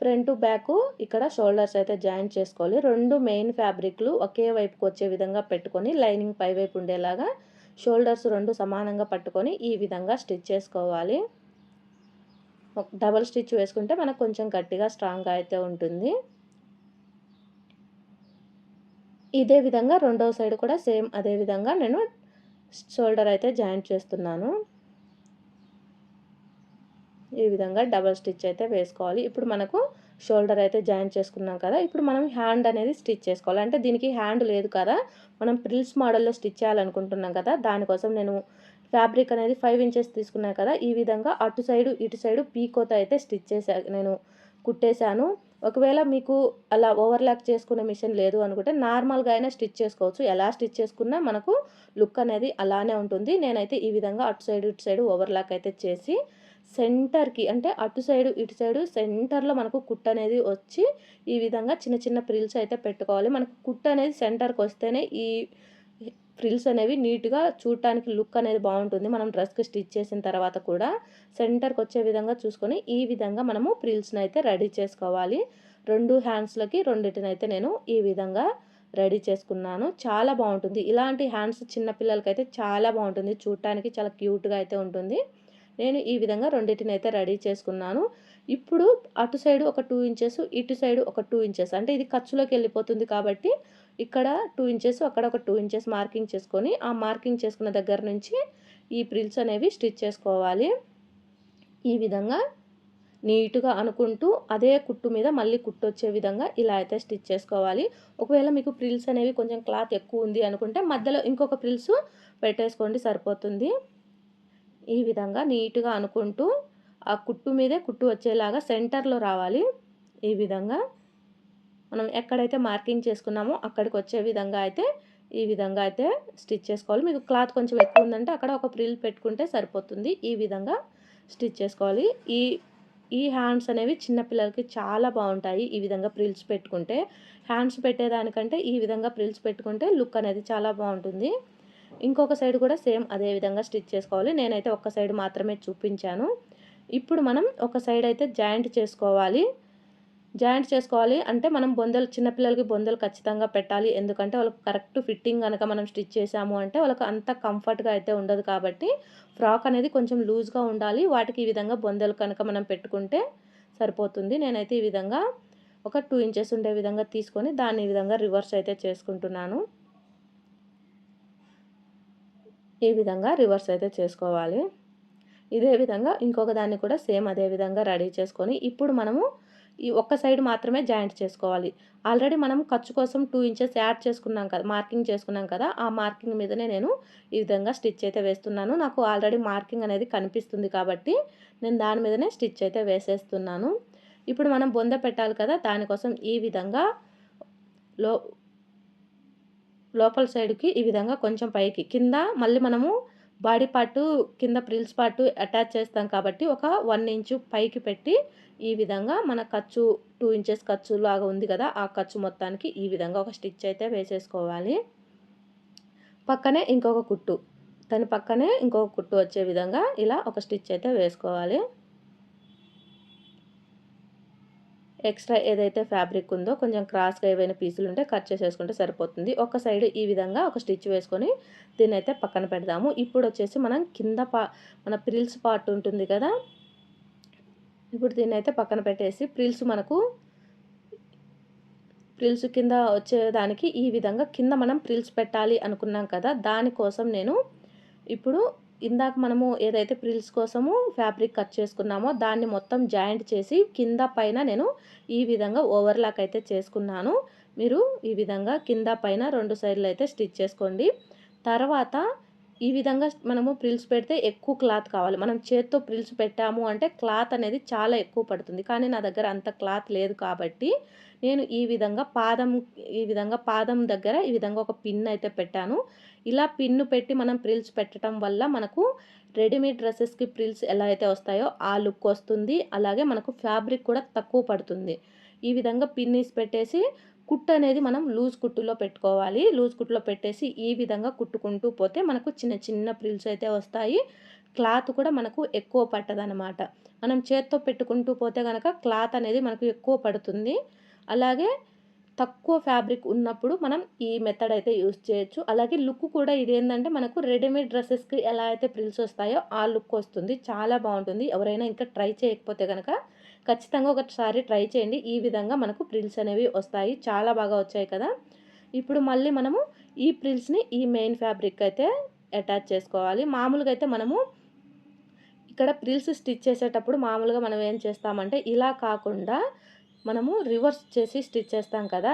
ఫ్రంట్ బ్యాక్ ఇక్కడ షోల్డర్స్ అయితే జాయింట్ చేసుకోవాలి. 2 మెయిన్ ఫ్యాబ్రిక్‌లు ఒకే వైపుకి వచ్చే విధంగా పెట్టుకొని లైనింగ్ పై వైపు ఉండేలాగా షోల్డర్స్ 2 సమానంగా పట్టుకొని ఈ విధంగా స్టిచ్ చేసుకోవాలి. డబుల్ స్టిచ్ వేసుకుంటే మనకు కొంచెం గట్టిగా స్ట్రాంగ్‌గా అయితే ఉంటుంది. ఇదే విధంగా రెండవ సైడ్ కూడా సేమ్ అదే విధంగా నేను షోల్డర్ అయితే జాయింట్ చేస్తున్నాను. ఈ విధంగా డబల్ స్టిచ్ అయితే వేసుకోవాలి. ఇప్పుడు మనకు షోల్డర్ అయితే జాయింట్ చేసుకున్నాం కదా! ఇప్పుడు మనం హ్యాండ్ అనేది స్టిచ్ చేసుకోవాలి. అంటే దీనికి హ్యాండ్ లేదు కదా! మనం ప్రిల్స్ మోడల్‌లో స్టిచ్ చేయాలనుకుంటున్నాం కదా! దానికోసం నేను ఫ్యాబ్రిక్ అనేది 5 ఇంచెస్ తీసుకున్నాను కదా! ఈ విధంగా అటు సైడు, ఇటు సైడు పీకోతో అయితే స్టిచ్ నేను కుట్టేశాను. ఒకవేళ మీకు అలా ఓవర్‌లాక్ చేసుకునే మిషన్ లేదు అనుకుంటే నార్మల్‌గా అయినా స్టిచ్ చేసుకోవచ్చు. ఎలా స్టిచ్ చేసుకున్నా మనకు లుక్ అనేది అలానే ఉంటుంది. నేనైతే ఈ విధంగా అటు సైడు, ఇటు సైడు ఓవర్‌లాక్ అయితే చేసి సెంటర్‌కి అంటే అటు సైడు, ఇటు సైడు సెంటర్‌లో మనకు కుట్టు అనేది వచ్చి ఈ విధంగా చిన్న చిన్న ప్రిల్స్ అయితే పెట్టుకోవాలి. మనకు కుట్టు అనేది సెంటర్‌కొస్తేనే ఈ ఫ్రిల్స్ అనేవి నీట్‌గా చూడటానికి లుక్ అనేది బాగుంటుంది. మనం డ్రెస్‌కి స్టిచ్ చేసిన తర్వాత కూడా సెంటర్‌కొచ్చే విధంగా చూసుకొని ఈ విధంగా మనము ఫ్రిల్స్‌ని అయితే రెడీ చేసుకోవాలి. 2 హ్యాండ్స్‌లకి రెండిటినైతే నేను ఈ విధంగా రెడీ చేసుకున్నాను. చాలా బాగుంటుంది. ఇలాంటి హ్యాండ్స్ చిన్న పిల్లలకైతే చాలా బాగుంటుంది. చూడటానికి చాలా క్యూట్‌గా అయితే ఉంటుంది. నేను ఈ విధంగా రెండిటినైతే రెడీ చేసుకున్నాను. ఇప్పుడు అటు సైడు ఒక 2 ఇంచెస్, ఇటు సైడు ఒక 2 ఇంచెస్ అంటే ఇది ఖర్చులోకెళ్ళిపోతుంది కాబట్టి ఇక్కడ 2 ఇంచెస్, అక్కడ ఒక 2 ఇంచెస్ మార్కింగ్ చేసుకొని, ఆ మార్కింగ్ చేసుకున్న దగ్గర నుంచి ఈ ప్రిల్స్ అనేవి స్టిచ్ చేసుకోవాలి. ఈ విధంగా నీట్‌గా అనుకుంటూ అదే కుట్టు మీద మళ్ళీ కుట్టొచ్చే విధంగా ఇలా అయితే స్టిచ్ చేసుకోవాలి. ఒకవేళ మీకు ప్రిల్స్ అనేవి కొంచెం క్లాత్ ఎక్కువ ఉంది అనుకుంటే మధ్యలో ఇంకొక ప్రిల్స్ పెట్టేసుకోండి సరిపోతుంది. ఈ విధంగా నీట్‌గా అనుకుంటూ ఆ కుట్టు మీదే కుట్టు వచ్చేలాగా సెంటర్‌లో రావాలి. ఈ విధంగా మనం ఎక్కడైతే మార్కింగ్ చేసుకున్నామో అక్కడికి వచ్చే విధంగా అయితే ఈ విధంగా అయితే స్టిచ్ చేసుకోవాలి. మీకు క్లాత్ కొంచెం ఎక్కువ ఉందంటే అక్కడ ఒక ఫ్రిల్ పెట్టుకుంటే సరిపోతుంది. ఈ విధంగా స్టిచ్ చేసుకోవాలి. ఈ ఈ హ్యాండ్స్ అనేవి చిన్న పిల్లలకి చాలా బాగుంటాయి. ఈ విధంగా ఫ్రిల్స్ పెట్టుకుంటే హ్యాండ్స్ పెట్టేదానికంటే ఈ విధంగా ఫ్రిల్స్ పెట్టుకుంటే లుక్ అనేది చాలా బాగుంటుంది. ఇంకొక సైడ్ కూడా సేమ్ అదే విధంగా స్టిచ్ చేసుకోవాలి. నేనైతే ఒక్క సైడ్ మాత్రమే చూపించాను. ఇప్పుడు మనం ఒక సైడ్ అయితే జాయింట్ చేసుకోవాలి. జాయింట్ చేసుకోవాలి అంటే మనం బొందలు చిన్న పిల్లలకి బొందలు ఖచ్చితంగా పెట్టాలి. ఎందుకంటే వాళ్ళకి కరెక్ట్ ఫిట్టింగ్ గనక మనం స్టిచ్ చేసాము అంటే వాళ్ళకి అంత కంఫర్ట్‌గా అయితే ఉండదు కాబట్టి ఫ్రాక్ అనేది కొంచెం లూజ్‌గా ఉండాలి. వాటికి ఈ విధంగా బొందలు కనుక మనం పెట్టుకుంటే సరిపోతుంది. నేనైతే ఈ విధంగా ఒక 2 ఇంచెస్ ఉండే విధంగా తీసుకొని దాన్ని ఈ విధంగా రివర్స్ అయితే చేసుకుంటున్నాను. ఈ విధంగా రివర్స్ అయితే చేసుకోవాలి. ఇదే విధంగా ఇంకొక దాన్ని కూడా సేమ్ అదే విధంగా రెడీ చేసుకొని ఇప్పుడు మనము ఈ ఒక్క సైడ్ మాత్రమే జాయింట్ చేసుకోవాలి. ఆల్రెడీ మనం ఖర్చు కోసం 2 ఇంచెస్ యాడ్ చేసుకున్నాం కదా! మార్కింగ్ చేసుకున్నాం కదా! ఆ మార్కింగ్ మీదనే నేను ఈ విధంగా స్టిచ్ అయితే వేస్తున్నాను. నాకు ఆల్రెడీ మార్కింగ్ అనేది కనిపిస్తుంది కాబట్టి నేను దాని మీదనే స్టిచ్ అయితే వేసేస్తున్నాను. ఇప్పుడు మనం బొంద పెట్టాలి కదా! దానికోసం ఈ విధంగా లో లోపల సైడ్‌కి ఈ విధంగా కొంచెం పైకి. కింద మళ్ళీ మనము బాడీ పార్టు కింద ప్రిల్స్ పార్టు అటాచ్ చేస్తాం కాబట్టి ఒక 1 ఇంచు పైకి పెట్టి ఈ విధంగా మన ఖర్చు 2 ఇంచెస్ ఖర్చు లాగా ఉంది కదా! ఆ ఖర్చు మొత్తానికి ఈ విధంగా ఒక స్టిచ్ అయితే వేసేసుకోవాలి. పక్కనే ఇంకొక కుట్టు. దాని పక్కనే ఇంకొక కుట్టు వచ్చే విధంగా ఇలా ఒక స్టిచ్ అయితే వేసుకోవాలి. ఎక్స్ట్రా ఏదైతే ఫ్యాబ్రిక్ ఉందో కొంచెం క్రాస్‌గా ఏవైనా పీసులు ఉంటే కట్ చేసేసుకుంటే సరిపోతుంది. ఒక సైడ్ ఈ విధంగా ఒక స్టిచ్ వేసుకొని దీన్నైతే పక్కన పెడదాము. ఇప్పుడు వచ్చేసి మనం కింద మన ప్రిల్స్ పార్ట్ ఉంటుంది కదా! ఇప్పుడు దీన్నైతే పక్కన పెట్టేసి ప్రిల్స్ కింద వచ్చేదానికి ఈ విధంగా కింద మనం ప్రిల్స్ పెట్టాలి అనుకున్నాం కదా! దానికోసం నేను ఇప్పుడు ఇందాక మనము ఏదైతే ప్రిల్స్ కోసము ఫ్యాబ్రిక్ కట్ చేసుకున్నామో దాన్ని మొత్తం జాయింట్ చేసి కింద పైన నేను ఈ విధంగా ఓవర్‌లాక్ అయితే చేసుకున్నాను. మీరు ఈ విధంగా కింద పైన 2 సైడ్‌లు అయితే స్టిచ్ చేసుకోండి. తర్వాత ఈ విధంగా మనము ప్రిల్స్ పెడితే ఎక్కువ క్లాత్ కావాలి. మనం చేత్తో ప్రిల్స్ పెట్టాము అంటే క్లాత్ అనేది చాలా ఎక్కువ పడుతుంది. కానీ నా దగ్గర అంత క్లాత్ లేదు కాబట్టి నేను ఈ విధంగా పాదం దగ్గర ఈ విధంగా ఒక పిన్ అయితే పెట్టాను. ఇలా పిన్ను పెట్టి మనం ప్రిల్స్ పెట్టడం వల్ల మనకు రెడీమేడ్ డ్రెసెస్‌కి ప్రిల్స్ ఎలా అయితే వస్తాయో ఆ లుక్ వస్తుంది. అలాగే మనకు ఫ్యాబ్రిక్ కూడా తక్కువ పడుతుంది. ఈ విధంగా పిన్నీస్ పెట్టేసి కుట్టు అనేది మనం లూజ్ కుట్టులో పెట్టుకోవాలి. లూజ్ కుట్టులో పెట్టేసి ఈ విధంగా కుట్టుకుంటూ పోతే మనకు చిన్న చిన్న ప్రిల్స్ అయితే వస్తాయి. క్లాత్ కూడా మనకు ఎక్కువ పట్టదనమాట. మనం చేత్తో పెట్టుకుంటూ పోతే గనక క్లాత్ అనేది మనకు ఎక్కువ పడుతుంది. అలాగే తక్కువ ఫ్యాబ్రిక్ ఉన్నప్పుడు మనం ఈ మెథడ్ అయితే యూజ్ చేయొచ్చు. అలాగే లుక్ కూడా ఇదేందంటే మనకు రెడీమేడ్ డ్రెసెస్‌కి ఎలా అయితే ప్రిల్స్ వస్తాయో ఆ లుక్ వస్తుంది. చాలా బావుంటుంది. ఎవరైనా ఇంకా ట్రై చేయకపోతే గనక ఖచ్చితంగా ఒకసారి ట్రై చేయండి. ఈ విధంగా మనకు ప్రిల్స్ అనేవి వస్తాయి. చాలా బాగా వచ్చాయి కదా! ఇప్పుడు మళ్ళీ మనము ఈ ప్రిల్స్‌ని ఈ మెయిన్ ఫ్యాబ్రిక్ అయితే అటాచ్ చేసుకోవాలి. మామూలుగా అయితే మనము ఇక్కడ ప్రిల్స్ స్టిచ్ చేసేటప్పుడు మామూలుగా మనం ఏం చేస్తామంటే ఇలా కాకుండా మనము రివర్స్ చేసి స్టిచ్ చేస్తాం కదా!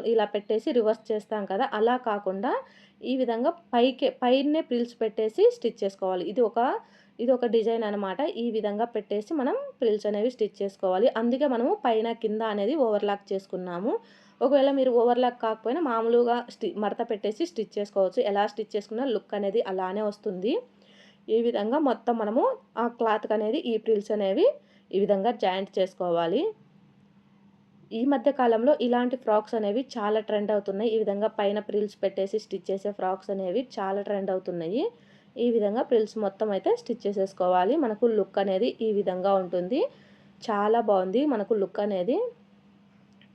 ఇలా పెట్టేసి రివర్స్ చేస్తాం కదా! అలా కాకుండా ఈ విధంగా పైనే ప్రిల్స్ పెట్టేసి స్టిచ్ చేసుకోవాలి. ఇది ఒక డిజైన్ అనమాట. ఈ విధంగా పెట్టేసి మనం ప్రిల్స్ అనేవి స్టిచ్ చేసుకోవాలి. అందుకే మనము పైన కింద అనేది ఓవర్‌లాక్ చేసుకున్నాము. ఒకవేళ మీరు ఓవర్‌లాక్ కాకపోయినా మామూలుగా మడత పెట్టేసి స్టిచ్ చేసుకోవచ్చు. ఎలా స్టిచ్ చేసుకున్నా లుక్ అనేది అలానే వస్తుంది. ఈ విధంగా మొత్తం మనము ఆ క్లాత్‌కి అనేది ఈ ప్రిల్స్ అనేవి ఈ విధంగా జాయింట్ చేసుకోవాలి. ఈ మధ్య కాలంలో ఇలాంటి ఫ్రాక్స్ అనేవి చాలా ట్రెండ్ అవుతున్నాయి. ఈ విధంగా పైన ప్రిల్స్ పెట్టేసి స్టిచ్ చేసే ఫ్రాక్స్ అనేవి చాలా ట్రెండ్ అవుతున్నాయి. ఈ విధంగా ప్రిల్స్ మొత్తం అయితే స్టిచ్ చేసేసుకోవాలి. మనకు లుక్ అనేది ఈ విధంగా ఉంటుంది. చాలా బాగుంది మనకు లుక్ అనేది.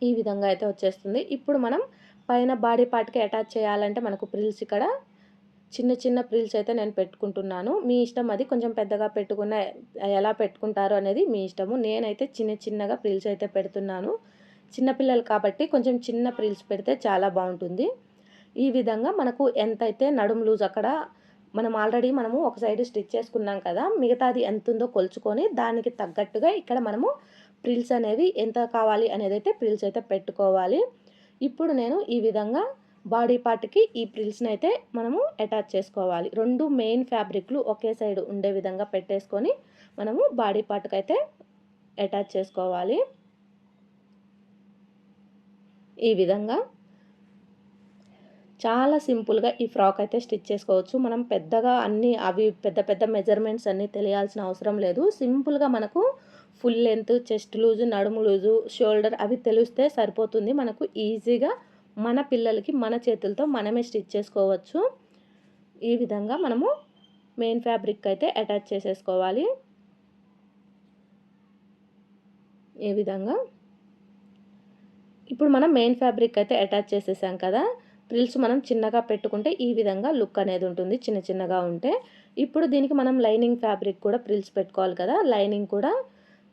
ఈ విధంగా అయితే వచ్చేస్తుంది. ఇప్పుడు మనం పైన బాడీ పార్ట్‌కి అటాచ్ చేయాలంటే మనకు ప్రిల్స్ ఇక్కడ చిన్న చిన్న ప్రిల్స్ అయితే నేను పెట్టుకుంటున్నాను. మీ ఇష్టం అది. కొంచెం పెద్దగా ఎలా పెట్టుకుంటారో అనేది మీ ఇష్టము. నేనైతే చిన్న చిన్నగా ప్రిల్స్ అయితే పెడుతున్నాను. చిన్న పిల్లలు కాబట్టి కొంచెం చిన్న ప్రిల్స్ పెడితే చాలా బాగుంటుంది. ఈ విధంగా మనకు ఎంతైతే నడుము లూజ్ అక్కడ మనము ఒక సైడ్ స్టిచ్ చేసుకున్నాం కదా! మిగతాది ఎంతుందో కొలుచుకొని దానికి తగ్గట్టుగా ఇక్కడ మనము ప్రిల్స్ అనేవి ఎంత కావాలి అనేదైతే ప్రిల్స్ అయితే పెట్టుకోవాలి. ఇప్పుడు నేను ఈ విధంగా బాడీ పార్ట్‌కి ఈ ప్రిల్స్‌ని అయితే మనము అటాచ్ చేసుకోవాలి. 2 మెయిన్ ఫ్యాబ్రిక్‌లు ఒకే సైడ్ ఉండే విధంగా పెట్టేసుకొని మనము బాడీ పార్ట్‌కి అయితే అటాచ్ చేసుకోవాలి. ఈ విధంగా చాలా సింపుల్‌గా ఈ ఫ్రాక్ అయితే స్టిచ్ చేసుకోవచ్చు. మనం పెద్దగా పెద్ద పెద్ద మెజర్‌మెంట్స్ అన్నీ తెలియాల్సిన అవసరం లేదు. సింపుల్‌గా మనకు ఫుల్ లెంత్, చెస్ట్ లూజ్, నడుము లూజు, షోల్డర్ అవి తెలిస్తే సరిపోతుంది. మనకు ఈజీగా మన పిల్లలకి మన చేతులతో మనమే స్టిచ్ చేసుకోవచ్చు. ఈ విధంగా మనము మెయిన్ ఫ్యాబ్రిక్ అయితే అటాచ్ చేసేసుకోవాలి. ఈ విధంగా ఇప్పుడు మనం మెయిన్ ఫ్యాబ్రిక్ అయితే అటాచ్ చేసేసాం కదా! ప్రిల్స్ మనం చిన్నగా పెట్టుకుంటే ఈ విధంగా లుక్ అనేది ఉంటుంది చిన్న చిన్నగా ఉంటే. ఇప్పుడు దీనికి మనం లైనింగ్ ఫ్యాబ్రిక్ కూడా ప్రిల్స్ పెట్టుకోవాలి కదా! లైనింగ్ కూడా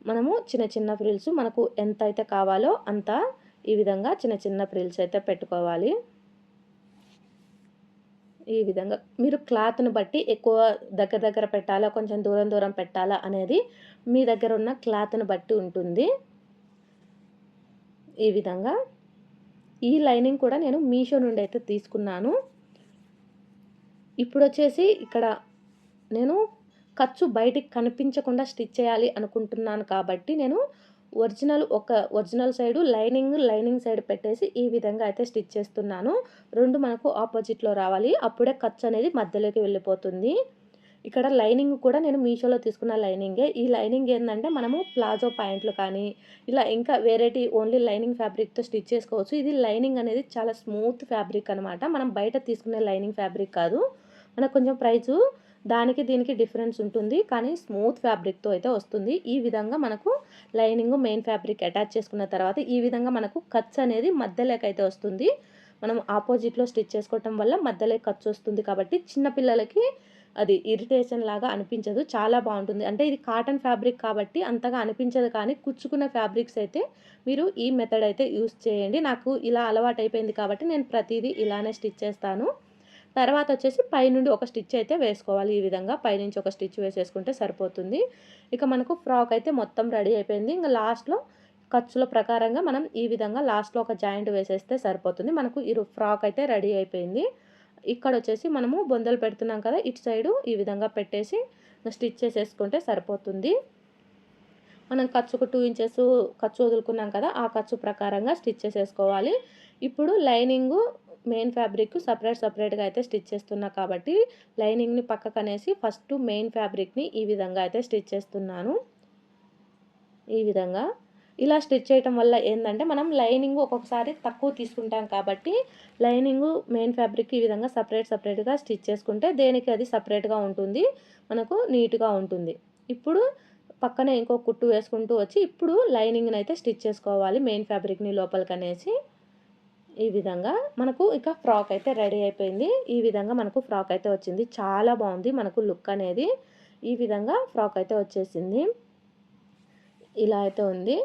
మనము చిన్న చిన్న ప్రిల్స్ మనకు ఎంత అయితే కావాలో అంత ఈ విధంగా చిన్న చిన్న ప్రిల్స్ అయితే పెట్టుకోవాలి. ఈ విధంగా మీరు క్లాత్‌ని బట్టి ఎక్కువ దగ్గర దగ్గర పెట్టాలా, కొంచెం దూరం దూరం పెట్టాలా అనేది మీ దగ్గర ఉన్న క్లాత్‌ని బట్టి ఉంటుంది. ఈ విధంగా ఈ లైనింగ్ కూడా నేను మీషో నుండి అయితే తీసుకున్నాను. ఇప్పుడొచ్చేసి ఇక్కడ నేను ఖర్చు బయటికి కనిపించకుండా స్టిచ్ చేయాలి అనుకుంటున్నాను కాబట్టి నేను ఒరిజినల్ సైడు లైనింగ్ సైడ్ పెట్టేసి ఈ విధంగా అయితే స్టిచ్ చేస్తున్నాను. 2 మనకు ఆపోజిట్‌లో రావాలి. అప్పుడే ఖర్చు అనేది మధ్యలోకి వెళ్ళిపోతుంది. ఇక్కడ లైనింగ్ కూడా నేను మీషోలో తీసుకున్న లైనింగే. ఈ లైనింగ్ ఏందంటే మనము ప్లాజో ప్యాంట్లు కానీ, ఇలా ఇంకా వేరైటీ ఓన్లీ లైనింగ్ ఫ్యాబ్రిక్‌తో స్టిచ్ చేసుకోవచ్చు. ఇది లైనింగ్ అనేది చాలా స్మూత్ ఫ్యాబ్రిక్ అనమాట. మనం బయట తీసుకునే లైనింగ్ ఫ్యాబ్రిక్ కాదు. మనకు కొంచెం ప్రైజు దానికి దీనికి డిఫరెన్స్ ఉంటుంది. కానీ స్మూత్ ఫ్యాబ్రిక్‌తో అయితే వస్తుంది. ఈ విధంగా మనకు లైనింగు మెయిన్ ఫ్యాబ్రిక్ అటాచ్ చేసుకున్న తర్వాత ఈ విధంగా మనకు ఖర్చు అనేది మధ్యలోకైతే వస్తుంది. మనం ఆపోజిట్‌లో స్టిచ్ చేసుకోవటం వల్ల మధ్యలోకి ఖర్చు వస్తుంది కాబట్టి చిన్న పిల్లలకి అది ఇరిటేషన్ లాగా అనిపించదు. చాలా బావుంటుంది. అంటే ఇది కాటన్ ఫ్యాబ్రిక్ కాబట్టి అంతగా అనిపించదు కానీ కుచ్చుకున్న ఫ్యాబ్రిక్స్ అయితే మీరు ఈ మెథడ్ అయితే యూజ్ చేయండి. నాకు ఇలా అలవాటైపోయింది కాబట్టి నేను ప్రతీదీ ఇలానే స్టిచ్ చేస్తాను. తర్వాత వచ్చేసి పైనుండి ఒక స్టిచ్ అయితే వేసుకోవాలి. ఈ విధంగా పైనుంచి ఒక స్టిచ్ వేసేసుకుంటే సరిపోతుంది. ఇక మనకు ఫ్రాక్ అయితే మొత్తం రెడీ అయిపోయింది. ఇంక లాస్ట్‌లో ఖర్చుల ప్రకారంగా మనం ఈ విధంగా లాస్ట్‌లో ఒక జాయింట్ వేసేస్తే సరిపోతుంది. మనకు ఫ్రాక్ అయితే రెడీ అయిపోయింది. ఇక్కడొచ్చేసి మనము బొందలు పెడుతున్నాం కదా! ఇటు సైడు ఈ విధంగా పెట్టేసి స్టిచ్ చేసేసుకుంటే సరిపోతుంది. మనం ఖర్చుకు 2 ఇంచెస్ ఖర్చు వదులుకున్నాం కదా! ఆ ఖర్చు ప్రకారంగా స్టిచ్ చేసేసుకోవాలి. ఇప్పుడు లైనింగు మెయిన్ ఫ్యాబ్రిక్ సెపరేట్‌గా అయితే స్టిచ్ చేస్తున్నా కాబట్టి లైనింగ్‌ని పక్కకనేసి ఫస్ట్ మెయిన్ ఫ్యాబ్రిక్‌ని ఈ విధంగా అయితే స్టిచ్ చేస్తున్నాను. ఈ విధంగా. ఇలా స్టిచ్ చేయటం వల్ల ఏందంటే మనం లైనింగ్ ఒక్కొక్కసారి తక్కువ తీసుకుంటాం కాబట్టి లైనింగు మెయిన్ ఫ్యాబ్రిక్ ఈ విధంగా సెపరేట్‌గా స్టిచ్ చేసుకుంటే దేనికి అది సెపరేట్‌గా ఉంటుంది. మనకు నీట్‌గా ఉంటుంది. ఇప్పుడు పక్కనే ఇంకో కుట్టు వేసుకుంటూ వచ్చి ఇప్పుడు లైనింగ్‌నైతే స్టిచ్ చేసుకోవాలి మెయిన్ ఫ్యాబ్రిక్‌ని లోపలికనేసి. ఈ విధంగా మనకు ఇక ఫ్రాక్ అయితే రెడీ అయిపోయింది. ఈ విధంగా మనకు ఫ్రాక్ అయితే వచ్చింది. చాలా బాగుంది మనకు లుక్ అనేది. ఈ విధంగా ఫ్రాక్ అయితే వచ్చేసింది. ఇలా అయితే ఉంది.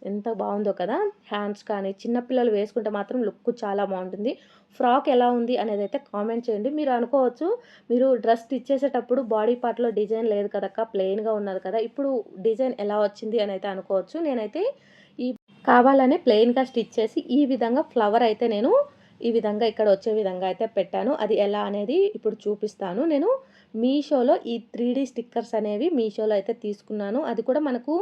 ఎంత బాగుందో కదా! హ్యాండ్స్ కానీ చిన్న పిల్లలు వేసుకుంటే మాత్రం లుక్ చాలా బాగుంటుంది. ఫ్రాక్ ఎలా ఉంది అనేదైతే కామెంట్ చేయండి. మీరు అనుకోవచ్చు, మీరు డ్రెస్ స్టిచ్ చేసేటప్పుడు బాడీ పార్ట్‌లో డిజైన్ లేదు కదక్క, ప్లెయిన్‌గా ఉన్నది కదా! ఇప్పుడు డిజైన్ ఎలా వచ్చింది అని అయితే అనుకోవచ్చు. నేనైతే ఈ కావాలనే ప్లెయిన్‌గా స్టిచ్ చేసి ఈ విధంగా ఫ్లవర్ అయితే నేను ఈ విధంగా ఇక్కడ వచ్చే విధంగా అయితే పెట్టాను. అది ఎలా అనేది ఇప్పుడు చూపిస్తాను. నేను మీషోలో ఈ 3D స్టిక్కర్స్ అనేవి మీషోలో అయితే తీసుకున్నాను. అది కూడా మనకు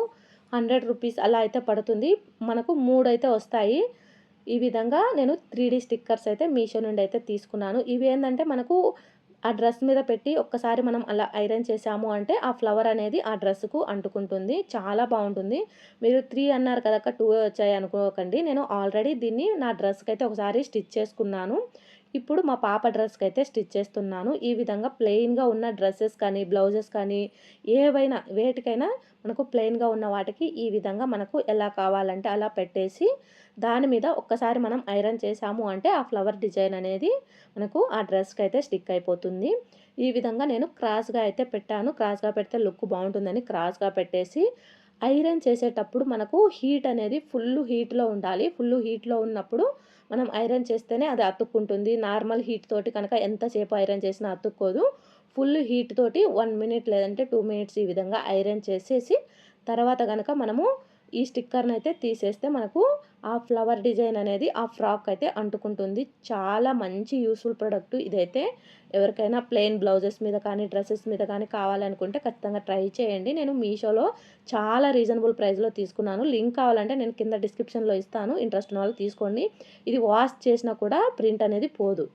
రూ. 100 అలా అయితే పడుతుంది. మనకు 3 అయితే వస్తాయి. ఈ విధంగా నేను 3D స్టిక్కర్స్ అయితే మీషో నుండి అయితే తీసుకున్నాను. ఇవి ఏందంటే మనకు ఆ డ్రెస్ మీద పెట్టి ఒక్కసారి మనం అలా ఐరన్ చేసాము అంటే ఆ ఫ్లవర్ అనేది ఆ డ్రెస్‌కు అంటుకుంటుంది. చాలా బావుంటుంది. మీరు 3 అన్నారు కదక్క 2 వచ్చాయి అనుకోకండి. నేను ఆల్రెడీ దీన్ని నా డ్రెస్‌కైతే ఒకసారి స్టిచ్ చేసుకున్నాను. ఇప్పుడు మా పాప డ్రెస్‌కైతే స్టిచ్ చేస్తున్నాను. ఈ విధంగా ప్లెయిన్‌గా ఉన్న డ్రెసెస్ కానీ, బ్లౌజెస్ కానీ ఏవైనా వేటికైనా మనకు ప్లెయిన్‌గా ఉన్న వాటికి ఈ విధంగా మనకు ఎలా కావాలంటే అలా పెట్టేసి దాని మీద ఒక్కసారి మనం ఐరన్ చేసాము అంటే ఆ ఫ్లవర్ డిజైన్ అనేది మనకు ఆ డ్రెస్‌కైతే స్టిక్ అయిపోతుంది. ఈ విధంగా నేను క్రాస్‌గా అయితే పెట్టాను. క్రాస్‌గా పెడితే లుక్ బావుంటుందని క్రాస్‌గా పెట్టేసి ఐరన్ చేసేటప్పుడు మనకు హీట్ అనేది ఫుల్ హీట్‌లో ఉండాలి. ఫుల్ హీట్‌లో ఉన్నప్పుడు మనం ఐరన్ చేస్తేనే అది అతుక్కుంటుంది. నార్మల్ హీట్ తోటి కనుక ఎంతసేపు ఐరన్ చేసినా అతుక్కోదు. ఫుల్ హీట్ తోటి 1 మినిట్ లేదంటే 2 మినిట్స్ ఈ విధంగా ఐరన్ చేసేసి తర్వాత గనక మనము ఈ స్టిక్కర్‌నైతే తీసేస్తే మనకు ఆ ఫ్లవర్ డిజైన్ అనేది ఆ ఫ్రాక్ అయితే అంటుకుంటుంది. చాలా మంచి యూజ్‌ఫుల్ ప్రొడక్ట్ ఇదైతే. ఎవరికైనా ప్లెయిన్ బ్లౌజెస్ మీద కానీ, డ్రెసెస్ మీద కానీ కావాలనుకుంటే ఖచ్చితంగా ట్రై చేయండి. నేను మీషోలో చాలా రీజనబుల్ ప్రైస్‌లో తీసుకున్నాను. లింక్ కావాలంటే నేను కింద డిస్క్రిప్షన్‌లో ఇస్తాను. ఇంట్రెస్ట్ ఉన్న వాళ్ళు తీసుకోండి. ఇది వాష్ చేసినా కూడా ప్రింట్ అనేది పోదు.